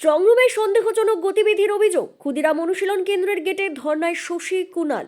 স্ট্রংরুমে সন্দেহজনক গতিবিধির অভিযোগ, ক্ষুদিরাম অনুশীলন কেন্দ্রের গেটে ধর্নায় শশী কুণাল।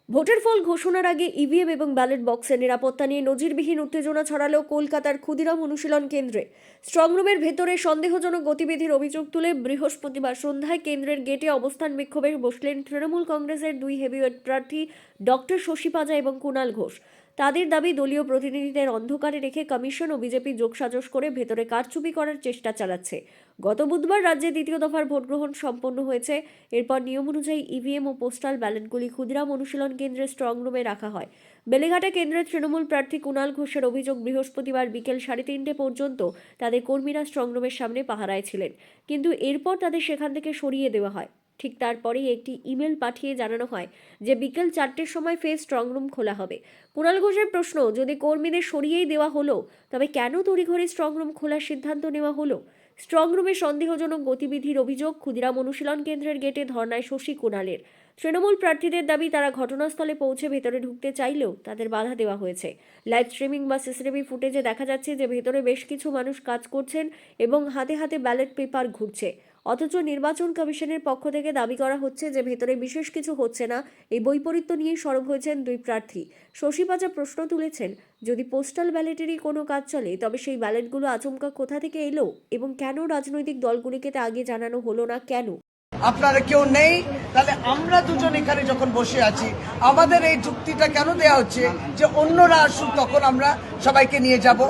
ভোটের ফল ঘোষণার আগে ইভিএম এবং ব্যালট বক্সের নিরাপত্তা নিয়ে নজিরবিহীন উত্তেজনা ছড়ালো কলকাতার ক্ষুদিরাম অনুশীলন কেন্দ্রে। স্ট্রংরুমের ভেতরে সন্দেহজনক গতিবিধির অভিযোগ তুলে বৃহস্পতিবার সন্ধ্যায় কেন্দ্রের গেটে অবস্থান বিক্ষোভে বসলেন তৃণমূল কংগ্রেসের দুই হেভিওয়েট প্রার্থী ডক্টর শশী পাজা এবং কুণাল ঘোষ। তাদের দাবি, দলীয় প্রতিনিধিদের অন্ধকারে রেখে কমিশন ও বিজেপি যোগসাজশ করে ভেতরে কারচুপি করার চেষ্টা চালাচ্ছে। গত বুধবার রাজ্যে দ্বিতীয় দফার ভোট গ্রহণ সম্পন্ন হয়েছে। এরপর নিয়ম অনুযায়ী ইভিএম ও পোস্টাল ব্যালটগুলি ক্ষুদিরাম অনুশীলন কেন্দ্রের স্ট্রংরুমে রাখা হয়। বেলেঘাটা কেন্দ্রের তৃণমূল প্রার্থী কুণাল ঘোষের অভিযোগ, বৃহস্পতিবার বিকেল 3:30 পর্যন্ত তাদের কর্মীরা স্ট্রংরুমের সামনে পাহারায় ছিলেন, কিন্তু এরপর তাদের সেখান থেকে সরিয়ে দেওয়া হয়। ঠিক তারপরেই একটি ইমেল পাঠিয়ে জানানো হয় যে বিকেল 4টের সময় ফের স্ট্রংরুম খোলা হবে। কুণাল ঘোষের প্রশ্ন, যদি কর্মীদের সরিয়েই দেওয়া হলো তবে কেন তড়িঘড়ি স্ট্রংরুম খোলার সিদ্ধান্ত নেওয়া হলো? স্ট্রংরুমে সন্দেহজনক গতিবিধির অভিযোগ, ক্ষুদিরাম অনুশীলন কেন্দ্রের গেটে ধর্নায় শশী কুণালের। তৃণমূল প্রার্থীদের দাবি, তারা ঘটনাস্থলে পৌঁছে ভেতরে ঢুকতে চাইলেও তাদের বাধা দেওয়া হয়েছে। লাইভ স্ট্রিমিং বা সিসিটিভি ফুটেজে দেখা যাচ্ছে যে ভেতরে বেশ কিছু মানুষ কাজ করছেন এবং হাতে হাতে ব্যালট পেপার ঘুরছে। অথচ নির্বাচন কমিশনের পক্ষ থেকে দাবি করা হচ্ছে যে ভেতরে বিশেষ কিছু হচ্ছে না। এই বৈপরীত্য নিয়েই সরব হয়েছেন দুই প্রার্থী। শশী পাজা প্রশ্ন তুলেছেন, যদি পোস্টাল ব্যালটেরই কোনো কাজ চলে তবে সেই ব্যালটগুলো আচমকা কোথা থেকে এলো এবং কেন রাজনৈতিক দলগুলিকে তা আগে জানানো হলো না? কেন আপনারা কেউ নেই, তাহলে আমরা দুজন এখানে যখন বসে আছি আমাদের এই যুক্তিটা কেন দেয়া হচ্ছে যে অন্যরা আসুক তখন আমরা সবাইকে নিয়ে যাব?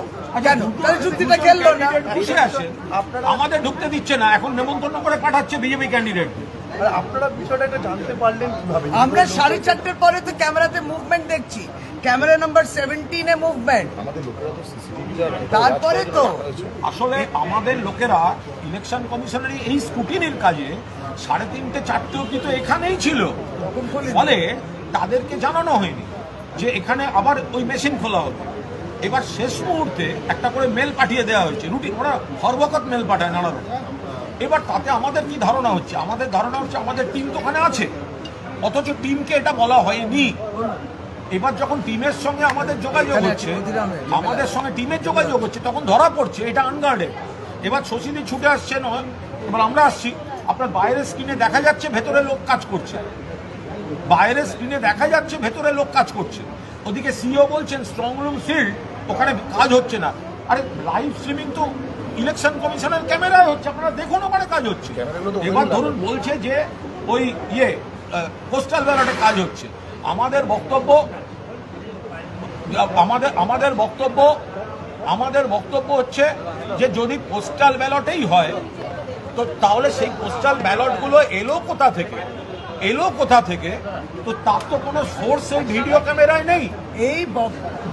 কেন তাহলে যুক্তিটা খেললো না? বসে আছে, আমাদের ঢুকতে দিচ্ছে না, এখন নেমন্তন্ন করে পাঠাচ্ছে বিজেপি ক্যান্ডিডেট। আপনারা বিষয়টা এটা জানতে পারলেন কিভাবে? আমরা 4:30 পরে তো ক্যামেরাতে মুভমেন্ট দেখছি, ক্যামেরা নাম্বার 17 এ মুভমেন্ট। তারপরে তো আসলে আমাদের লোকেরা ইলেকশন কমিশনের এই স্ক্রুটিনির কাজে 3:30 4টে অবধি তো এখানেই ছিল, ফলে তাদেরকে জানানো হয়নি যে এখানে আবার ওই মেশিন খোলা হবে। এবার শেষ মুহূর্তে একটা করে মেল পাঠিয়ে দেওয়া হয়েছে, রুটিন, ওরা হরবকত মেল পাঠায় নানা রকম। এবার তাতে আমাদের কি ধারণা হচ্ছে? আমাদের ধারণা হচ্ছে আমাদের টিম তো ওখানে আছে, অথচ টিমকে এটা বলা হয়নি। এবার যখন টিমের সঙ্গে আমাদের যোগাযোগ হচ্ছে, আমাদের সঙ্গে টিমের যোগাযোগ হচ্ছে, তখন ধরা পড়ছে এটা আনগার্ডেড। এবার শশীদি ছুটে আসছে, নয় এবার আমরা আসছি, আপনার বাইরের স্ক্রিনে দেখা যাচ্ছে ভেতরে লোক কাজ করছে, বাইরের স্ক্রিনে দেখা যাচ্ছে ভেতরে লোক কাজ করছে। ওদিকে সিও বলছেন স্ট্রং রুম সিল্ড, ওখানে কাজ হচ্ছে না। আরে লাইভ স্ট্রিমিং তো ইলেকশন কমিশনের ক্যামেরায় হচ্ছে, আপনারা দেখুন ওখানে কাজ হচ্ছে। এবার ধরুন বলছে যে ওই পোস্টাল ব্যালটে কাজ হচ্ছে। আমাদের বক্তব্য হচ্ছে যে যদি পোস্টাল ব্যালটেই হয় তো তাহলে সেই পোস্টাল ব্যালটগুলো এলো কোথা থেকে? তো তার তো কোনো সোর্স এই ভিডিও ক্যামেরায় নেই। এই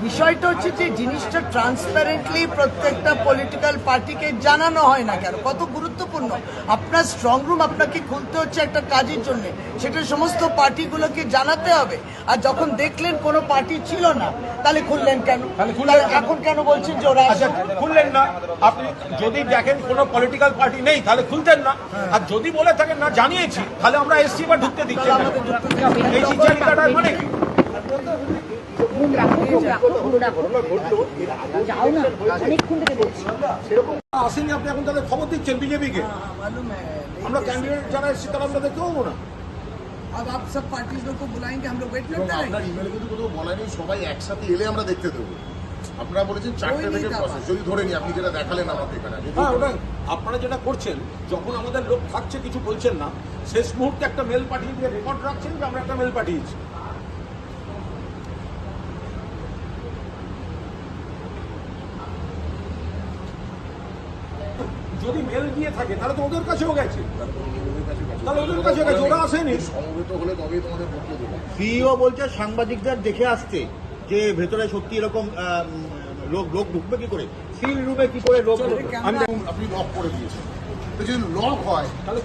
বিষয়টা হচ্ছে যে জিনিসটা ট্রান্সপারেন্টলি প্রত্যেকটা পলিটিক্যাল পার্টিকে জানানো হয় না কেন? কত গুরুত্বপূর্ণ। আপনার স্ট্রং রুম আপনাকে খুলতে হচ্ছে একটা কাজের জন্য, সেটা সমস্ত পার্টিগুলোকে জানাতে হবে। আর যখন দেখলেন কোনো পার্টি ছিল না, তাহলে খুললেন কেন? এখন কেন বলছেন যে ওরা খুললেন না? আপনি যদি দেখেন কোনো পলিটিক্যাল পার্টি নেই তাহলে খুলতেন না। আর যদি বলে থাকেন না জানিয়েছি, তাহলে আমরা এসছি বা ঢুকতে দিচ্ছি না। এই চিন্তাটার মানে কি? আসেনি আপনি, এখন তাদের খবর দিচ্ছেন বিজেপিকে। আমরা ক্যান্ডিডেট যারা এসেছি তারা আমরা দেখতে পাবো না। अब आप सब पार्टीज लोग को बुलाएंगे, हम लोग वेट करते रहेंगे। আপনার ইমেলে কিন্তু কোথাও বলা নেই সবাই একসাথে এলে আমরা দেখতে দেবো। আপনারা বলেছেন 4টে থেকে প্রসেস, যদি ধরে নি আপনি যেটা দেখালেন আমাদের এখানে। হ্যাঁ, ওটাই আপনারা যেটা করছেন, যখন আমাদের লোক থাকছে কিছু বলছেন না, শেষ মুহূর্তে একটা মেল পাঠিয়ে দিয়ে রেকর্ড রাখছেন যে আমরা একটা মেল পাঠিয়েছি। যদি মেল গিয়ে থাকে তাহলে তো ওদের কাছেও গেছে, ওরা আসেনি। সমবেত হলে তবেই তোমাদের পক্ষে দেবো। সিইও বলছে সাংবাদিকদের দেখে আসতে, যে ভেতরে সত্যি এরকম লোক ঢুকবে কি করে, সিল রুমে কি করে লোক? আপনি লক করে দিয়েছেন, তো যদি লক হয় তাহলে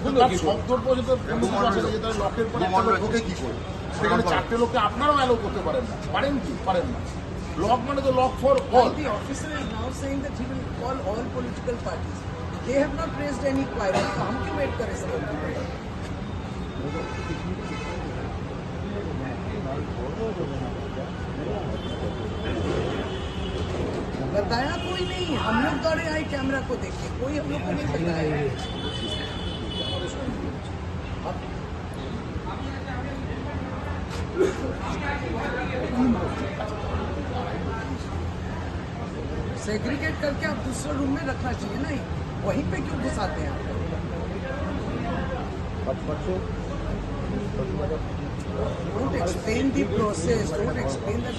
শব্দর পর্যন্ত লকের পরে ঢোকে কি করে? সেখানে 4টে লোককে আপনারাও অ্যালো করতে পারেন না, পারেন কি? পারেন না। লক মানে তো lock for all. The officer is now saying that he will call all political parties. They have not raised any query. तो हम क्यों वेट करें सब? बताया कोई नहीं, हम लोग दौड़े आए कैमरा को देख के, कोई हम लोग को नहीं बताया। सेग्रीगेट करके आप दूसरे रूम में रखना चाहिए ना, वहीं पे क्यों घुसाते हैं आप? Don't explain the process, don't explain the